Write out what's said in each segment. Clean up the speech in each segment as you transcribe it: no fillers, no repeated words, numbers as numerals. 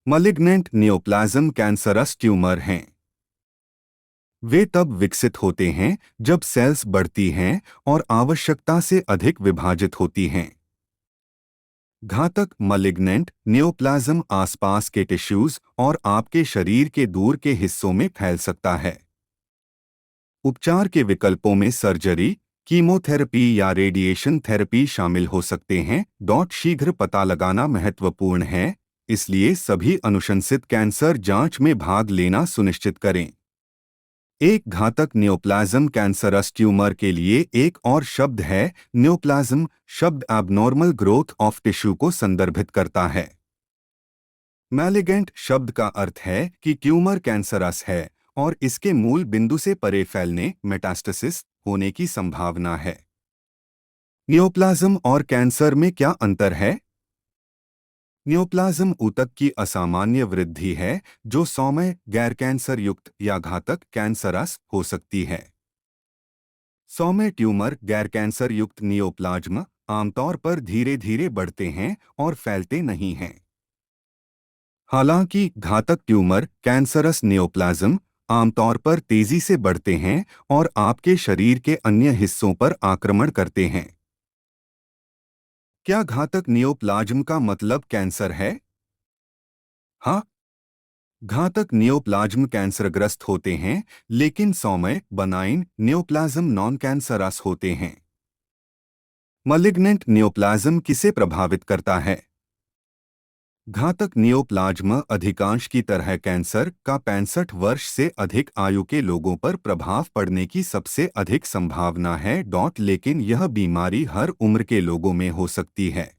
Malignant neoplasm cancerous tumour हैं। वे तब विकसित होते हैं जब सेल्स बढ़ती हैं और आवश्यकता से अधिक विभाजित होती हैं। घातक मलिग्नेंट नियोप्लाज्म आसपास के टिश्यूज और आपके शरीर के दूर के हिस्सों में फैल सकता है। उपचार के विकल्पों में सर्जरी, कीमोथेरेपी या रेडिएशन थेरेपी शामिल हो सकते हैं। शीघ्र पता लगाना महत्वपूर्ण है, इसलिए सभी अनुशंसित कैंसर जांच में भाग लेना सुनिश्चित करें। एक घातक नियोप्लाज्म कैंसरस ट्यूमर के लिए एक और शब्द है नियोप्लाज्म। शब्द एबनॉर्मल ग्रोथ ऑफ टिश्यू को संदर्भित करता है। मैलिगेंट शब्द का अर्थ है कि ट्यूमर कैंसरस है और इसके मूल बिंदु से परे फैलने मेटास्टेसिस होने की संभावना है। नियोप्लाज्म और कैंसर में क्या अंतर है? नियोप्लाज्म ऊतक की असामान्य वृद्धि है जो सौम्य गैर कैंसर युक्त या घातक कैंसरस हो सकती है। सौम्य ट्यूमर गैर कैंसर युक्त नियोप्लाज्म आमतौर पर धीरे धीरे बढ़ते हैं और फैलते नहीं हैं। हालांकि घातक ट्यूमर कैंसरस नियोप्लाज्म आमतौर पर तेजी से बढ़ते हैं और आपके शरीर के अन्य हिस्सों पर आक्रमण करते हैं। क्या घातक नियोप्लाज्म का मतलब कैंसर है? हाँ, घातक नियोप्लाज्म कैंसरग्रस्त होते हैं, लेकिन सौम्य बनाइन नियोप्लाज्म नॉन कैंसरस होते हैं। मलिग्नेंट नियोप्लाज्म किसे प्रभावित करता है? घातक नियोप्लाज्म अधिकांश की तरह कैंसर का 65 वर्ष से अधिक आयु के लोगों पर प्रभाव पड़ने की सबसे अधिक संभावना है। लेकिन यह बीमारी हर उम्र के लोगों में हो सकती है।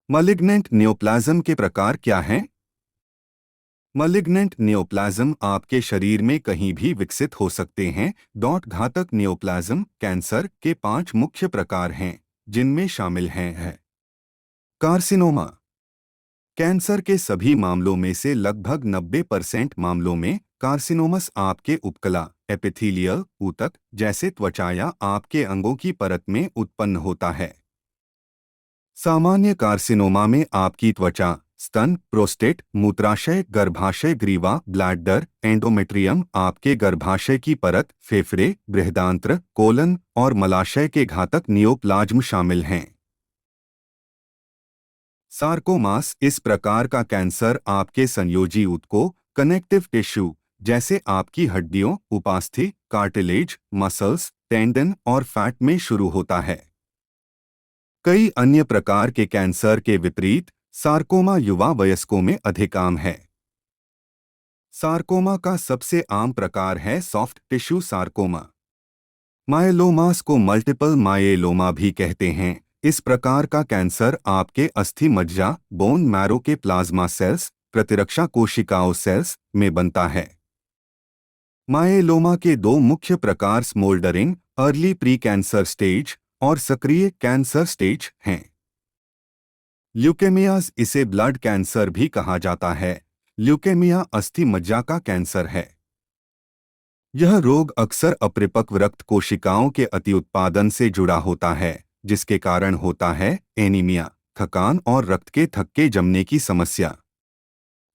मलिग्नेंट नियोप्लाज्म के प्रकार क्या हैं? मलिग्नेंट नियोप्लाज्म आपके शरीर में कहीं भी विकसित हो सकते हैं। घातक नियोप्लाज्म कैंसर के 5 मुख्य प्रकार हैं, जिनमें शामिल हैं कार्सिनोमा। कैंसर के सभी मामलों में से लगभग 90% मामलों में कार्सिनोमस आपके उपकला एपिथेलियल ऊतक जैसे त्वचा या आपके अंगों की परत में उत्पन्न होता है। सामान्य कार्सिनोमा में आपकी त्वचा, स्तन, प्रोस्टेट, मूत्राशय, गर्भाशय ग्रीवा, ब्लैडर, एंडोमेट्रियम, आपके गर्भाशय की परत, फेफड़े, बृहदांत्र, कोलन और मलाशय के घातक नियोप्लाज्म शामिल हैं। सार्कोमास इस प्रकार का कैंसर आपके संयोजी ऊतकों कनेक्टिव टिश्यू जैसे आपकी हड्डियों, उपास्थि, कार्टिलेज, मसल्स, टेंडन और फैट में शुरू होता है। कई अन्य प्रकार के कैंसर के विपरीत सार्कोमा युवा वयस्कों में अधिक आम है। सार्कोमा का सबसे आम प्रकार है सॉफ्ट टिश्यू सार्कोमा। मायलोमास को मल्टीपल मायेलोमा भी कहते हैं। इस प्रकार का कैंसर आपके अस्थि मज्जा, बोन मैरो के प्लाज्मा सेल्स, प्रतिरक्षा कोशिकाओं सेल्स में बनता है। मायेलोमा के 2 मुख्य प्रकार smouldering early pre cancer stage और सक्रिय कैंसर स्टेज हैं। ल्यूकेमियाज इसे ब्लड कैंसर भी कहा जाता है। ल्यूकेमिया अस्थि मज्जा का कैंसर है। यह रोग अक्सर अपरिपक्व रक्त कोशिकाओं के अतिउत्पादन से जुड़ा होता है, जिसके कारण होता है एनीमिया, थकान और रक्त के थक्के जमने की समस्या।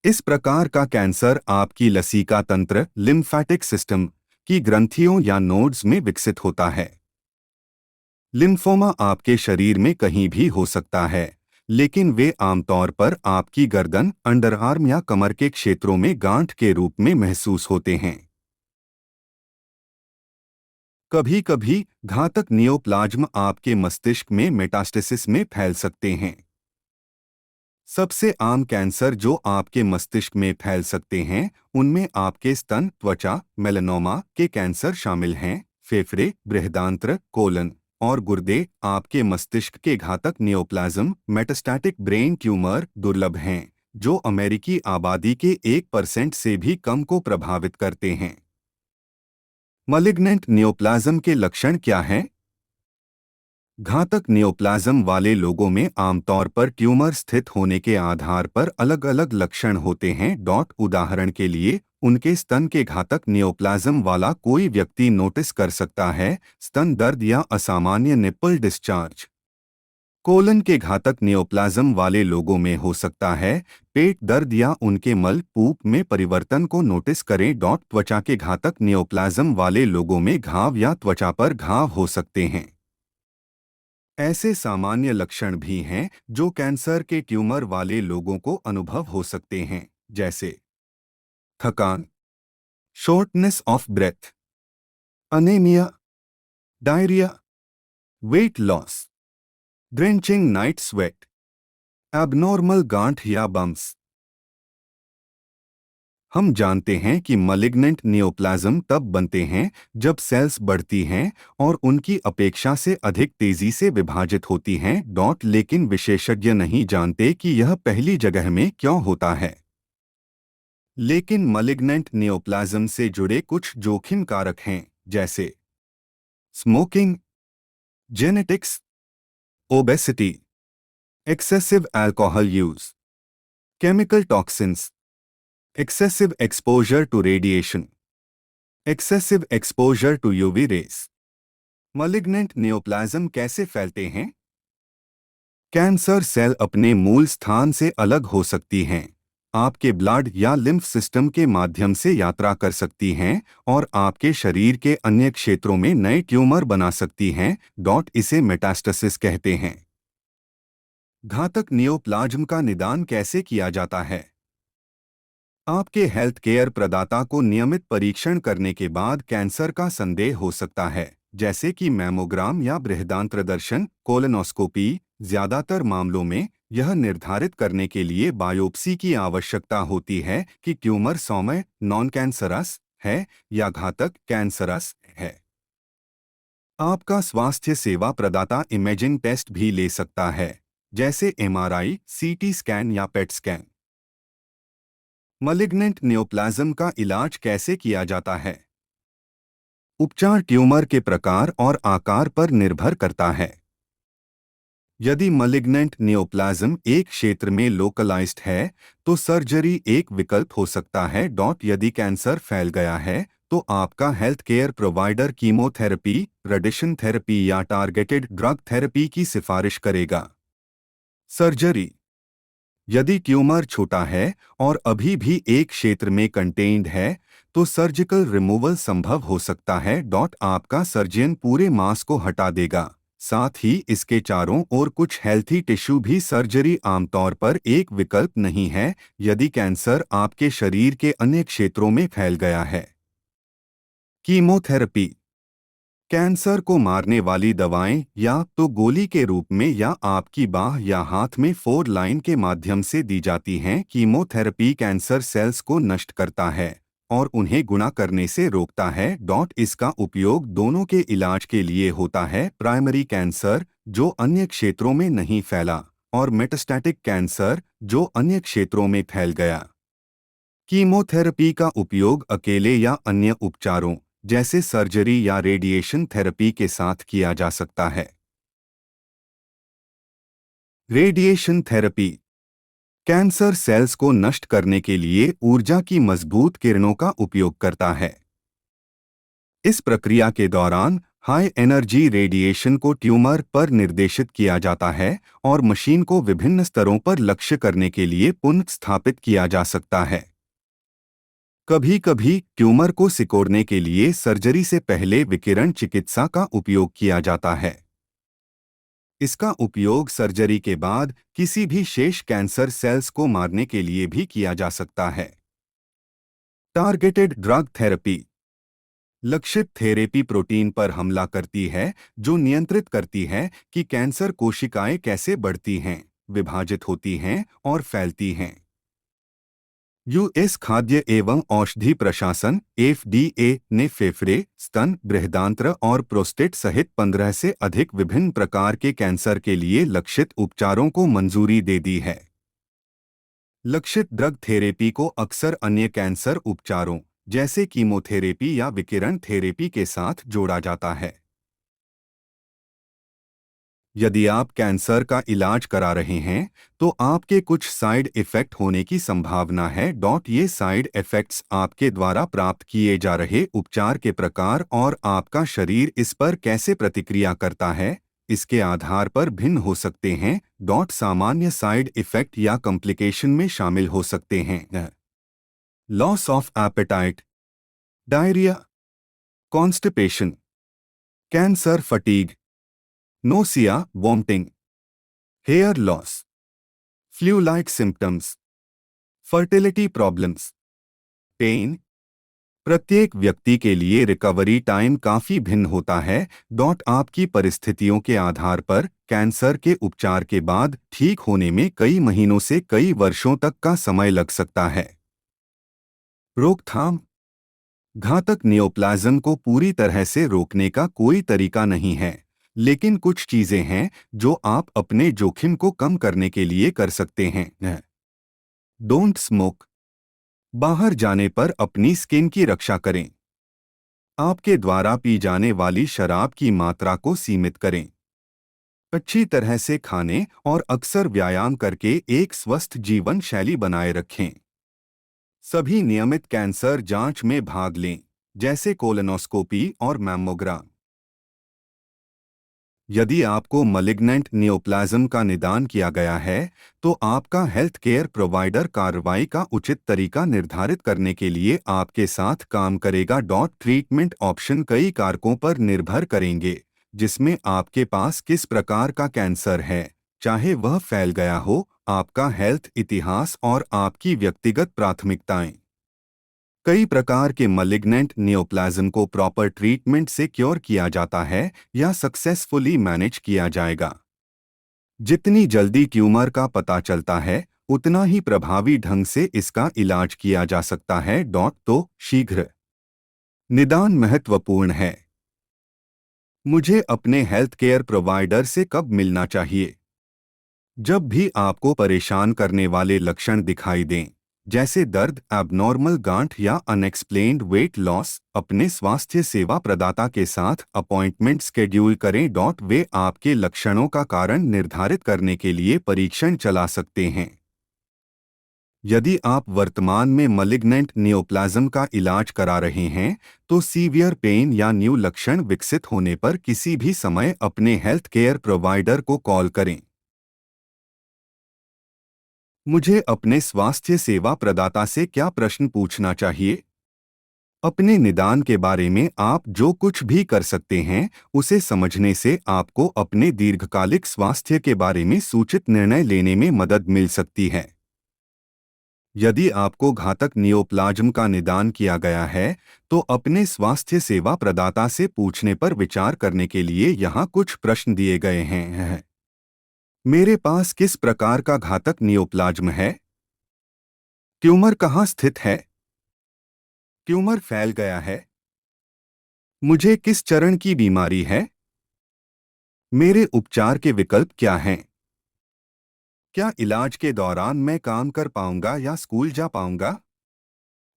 इस प्रकार का कैंसर आपकी लसीका तंत्र लिम्फेटिक सिस्टम की ग्रंथियों या नोड्स में विकसित होता है। लिम्फोमा आपके शरीर में कहीं भी हो सकता है, लेकिन वे आमतौर पर आपकी गर्दन, अंडरआर्म या कमर के क्षेत्रों में गांठ के रूप में महसूस होते हैं। कभी कभी घातक नियोप्लाज्म आपके मस्तिष्क में मेटास्टेसिस में फैल सकते हैं। सबसे आम कैंसर जो आपके मस्तिष्क में फैल सकते हैं, उनमें आपके स्तन, त्वचा, मेलानोमा के कैंसर शामिल हैं। फेफड़े, बृहदांत्र, कोलन और गुर्दे आपके मस्तिष्क के घातक नियोप्लाज्म मेटास्टैटिक ब्रेन ट्यूमर दुर्लभ हैं, जो अमेरिकी आबादी के 1% से भी कम को प्रभावित करते हैं। मलिग्नेंट नियोप्लाज्म के लक्षण क्या हैं? घातक नियोप्लाज्म वाले लोगों में आमतौर पर ट्यूमर स्थित होने के आधार पर अलग-अलग लक्षण होते हैं। उदाहरण के लिए, उनके स्तन के घातक नियोप्लाज्म वाला कोई व्यक्ति नोटिस कर सकता है स्तन दर्द या असामान्य निप्पल डिस्चार्ज। कोलन के घातक नियोप्लाज्म वाले लोगों में हो सकता है पेट दर्द या उनके मल पूप में परिवर्तन को नोटिस करें। त्वचा के घातक नियोप्लाज्म वाले लोगों में घाव या त्वचा पर घाव हो सकते हैं। ऐसे सामान्य लक्षण भी हैं जो कैंसर के ट्यूमर वाले लोगों को अनुभव हो सकते हैं, जैसे थकान, shortness of breath, anaemia, diarrhoea, weight loss, drenching night sweat, abnormal गांठ या बम्स। हम जानते हैं कि मलिग्नेंट नियोप्लाज्म तब बनते हैं जब सेल्स बढ़ती हैं और उनकी अपेक्षा से अधिक तेजी से विभाजित होती हैं। लेकिन विशेषज्ञ नहीं जानते कि यह पहली जगह में क्यों होता है। लेकिन मलिग्नेंट नियोप्लाज्म से जुड़े कुछ जोखिम कारक हैं, जैसे smoking, genetics, obesity, excessive alcohol use, chemical toxins, excessive exposure to radiation, excessive exposure to UV rays। malignant neoplasm कैसे फैलते हैं? कैंसर सेल अपने मूल स्थान से अलग हो सकती हैं, आपके ब्लड या लिम्फ सिस्टम के माध्यम से यात्रा कर सकती हैं और आपके शरीर के अन्य क्षेत्रों में नए ट्यूमर बना सकती हैं। इसे मेटास्टेसिस कहते हैं। घातक नियोप्लाज्म का निदान कैसे किया जाता है? आपके हेल्थ केयर प्रदाता को नियमित परीक्षण करने के बाद कैंसर का संदेह हो सकता है, जैसे कि मैमोग्राम या बृहदांत्रदर्शन, कोलोनोस्कोपी। ज्यादातर मामलों में यह निर्धारित करने के लिए बायोप्सी की आवश्यकता होती है कि ट्यूमर सौम्य नॉन कैंसरस है या घातक कैंसरस है। आपका स्वास्थ्य सेवा प्रदाता इमेजिंग टेस्ट भी ले सकता है, जैसे एमआरआई, सीटी स्कैन या पेट स्कैन। मलिग्नेंट नियोप्लाज्म का इलाज कैसे किया जाता है? उपचार ट्यूमर के प्रकार और आकार पर निर्भर करता है। यदि मलिग्नेंट नियोप्लाज्म एक क्षेत्र में लोकलाइज्ड है, तो सर्जरी एक विकल्प हो सकता है। यदि कैंसर फैल गया है, तो आपका health care provider chemotherapy, radiation therapy या टारगेटेड ड्रग थेरेपी की सिफारिश करेगा। सर्जरी: यदि ट्यूमर छोटा है और अभी भी एक क्षेत्र में कंटेन्ड है, तो सर्जिकल रिमूवल संभव हो सकता है। आपका सर्जन पूरे मांस को हटा देगा, साथ ही इसके चारों ओर कुछ हेल्थी टिश्यू भी। सर्जरी आमतौर पर एक विकल्प नहीं है यदि कैंसर आपके शरीर के अन्य क्षेत्रों में फैल गया है। कीमोथेरेपी: कैंसर को मारने वाली दवाएं या तो गोली के रूप में या आपकी बाह या हाथ में 4 लाइन के माध्यम से दी जाती हैं। कीमोथेरेपी कैंसर सेल्स को नष्ट करता है और उन्हें गुणा करने से रोकता है। इसका उपयोग दोनों के इलाज के लिए होता है, प्राइमरी कैंसर जो अन्य क्षेत्रों में नहीं फैला और मेटास्टैटिक कैंसर जो अन्य क्षेत्रों में फैल गया। कीमोथेरेपी का उपयोग अकेले या अन्य उपचारों जैसे सर्जरी या रेडिएशन थेरेपी के साथ किया जा सकता है। रेडिएशन थेरेपी कैंसर सेल्स को नष्ट करने के लिए ऊर्जा की मजबूत किरणों का उपयोग करता है। इस प्रक्रिया के दौरान हाई एनर्जी रेडिएशन को ट्यूमर पर निर्देशित किया जाता है और मशीन को विभिन्न स्तरों पर लक्ष्य करने के लिए पुनः स्थापित किया जा सकता है। कभी कभी ट्यूमर को सिकोड़ने के लिए सर्जरी से पहले विकिरण चिकित्सा का उपयोग किया जाता है। इसका उपयोग सर्जरी के बाद किसी भी शेष कैंसर सेल्स को मारने के लिए भी किया जा सकता है। टारगेटेड ड्रग थेरेपी लक्षित थेरेपी प्रोटीन पर हमला करती है जो नियंत्रित करती है कि कैंसर कोशिकाएं कैसे बढ़ती हैं, विभाजित होती हैं और फैलती हैं। यूएस खाद्य एवं औषधि प्रशासन (FDA) ने फेफड़े, स्तन, बृहदांत्र और प्रोस्टेट सहित 15 से अधिक विभिन्न प्रकार के कैंसर के लिए लक्षित उपचारों को मंजूरी दे दी है। लक्षित ड्रग थेरेपी को अक्सर अन्य कैंसर उपचारों जैसे कीमोथेरेपी या विकिरण थेरेपी के साथ जोड़ा जाता है। यदि आप कैंसर का इलाज करा रहे हैं, तो आपके कुछ साइड इफ़ेक्ट होने की संभावना है। ये साइड इफ़ेक्ट्स आपके द्वारा प्राप्त किए जा रहे उपचार के प्रकार और आपका शरीर इस पर कैसे प्रतिक्रिया करता है, इसके आधार पर भिन्न हो सकते हैं। सामान्य साइड इफेक्ट या कॉम्प्लिकेशन में शामिल हो सकते हैं loss of appetite, diarrhoea, constipation, cancer, fatigue, nausea, vomiting, hair loss, flu like symptoms, fertility problems, pain. प्रत्येक व्यक्ति के लिए रिकवरी टाइम काफी भिन्न होता है। आपकी परिस्थितियों के आधार पर कैंसर के उपचार के बाद ठीक होने में कई महीनों से कई वर्षों तक का समय लग सकता है। रोकथाम। घातक नियोप्लाज्म को पूरी तरह से रोकने का कोई तरीका नहीं है, लेकिन कुछ चीजें हैं जो आप अपने जोखिम को कम करने के लिए कर सकते हैं। Don't smoke. बाहर जाने पर अपनी स्किन की रक्षा करें। आपके द्वारा पी जाने वाली शराब की मात्रा को सीमित करें। अच्छी तरह से खाने और अक्सर व्यायाम करके एक स्वस्थ जीवन शैली बनाए रखें। सभी नियमित कैंसर जांच में भाग लें, जैसे कोलोनोस्कोपी और मैमोग्राम। यदि आपको मलिग्नेंट नियोप्लाज्म का निदान किया गया है, तो आपका हेल्थ केयर प्रोवाइडर कार्रवाई का उचित तरीका निर्धारित करने के लिए आपके साथ काम करेगा। ट्रीटमेंट ऑप्शन कई कारकों पर निर्भर करेंगे, जिसमें आपके पास किस प्रकार का कैंसर है, चाहे वह फैल गया हो, आपका हेल्थ इतिहास और आपकी व्यक्तिगत प्राथमिकताएं। कई प्रकार के मलिग्नेंट नियोप्लाज्म को प्रॉपर ट्रीटमेंट से क्योर किया जाता है या सक्सेसफुली मैनेज किया जाएगा। जितनी जल्दी ट्यूमर का पता चलता है, उतना ही प्रभावी ढंग से इसका इलाज किया जा सकता है। तो शीघ्र निदान महत्वपूर्ण है। मुझे अपने हेल्थ केयर प्रोवाइडर से कब मिलना चाहिए? जब भी आपको परेशान करने वाले लक्षण दिखाई दें, जैसे दर्द, एबनॉर्मल गांठ या अनएक्सप्लेन्ड वेट लॉस, अपने स्वास्थ्य सेवा प्रदाता के साथ अपॉइंटमेंट शेड्यूल करें। वे आपके लक्षणों का कारण निर्धारित करने के लिए परीक्षण चला सकते हैं। यदि आप वर्तमान में मलिग्नेंट नियोप्लाज्म का इलाज करा रहे हैं, तो सीवियर पेन या न्यू लक्षण विकसित होने पर किसी भी समय अपने हेल्थ केयर प्रोवाइडर को कॉल करें। मुझे अपने स्वास्थ्य सेवा प्रदाता से क्या प्रश्न पूछना चाहिए? अपने निदान के बारे में आप जो कुछ भी कर सकते हैं, उसे समझने से आपको अपने दीर्घकालिक स्वास्थ्य के बारे में सूचित निर्णय लेने में मदद मिल सकती है। यदि आपको घातक नियोप्लाज्म का निदान किया गया है, तो अपने स्वास्थ्य सेवा प्रदाता से पूछने पर विचार करने के लिए यहाँ कुछ प्रश्न दिए गए हैं। मेरे पास किस प्रकार का घातक नियोप्लाज्म है? ट्यूमर कहाँ स्थित है? ट्यूमर फैल गया है? मुझे किस चरण की बीमारी है? मेरे उपचार के विकल्प क्या हैं? क्या इलाज के दौरान मैं काम कर पाऊंगा या स्कूल जा पाऊंगा?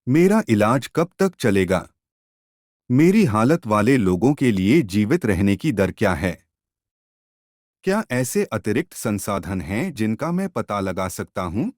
मेरा इलाज कब तक चलेगा? मेरी हालत वाले लोगों के लिए जीवित रहने की दर क्या है? क्या ऐसे अतिरिक्त संसाधन हैं जिनका मैं पता लगा सकता हूं?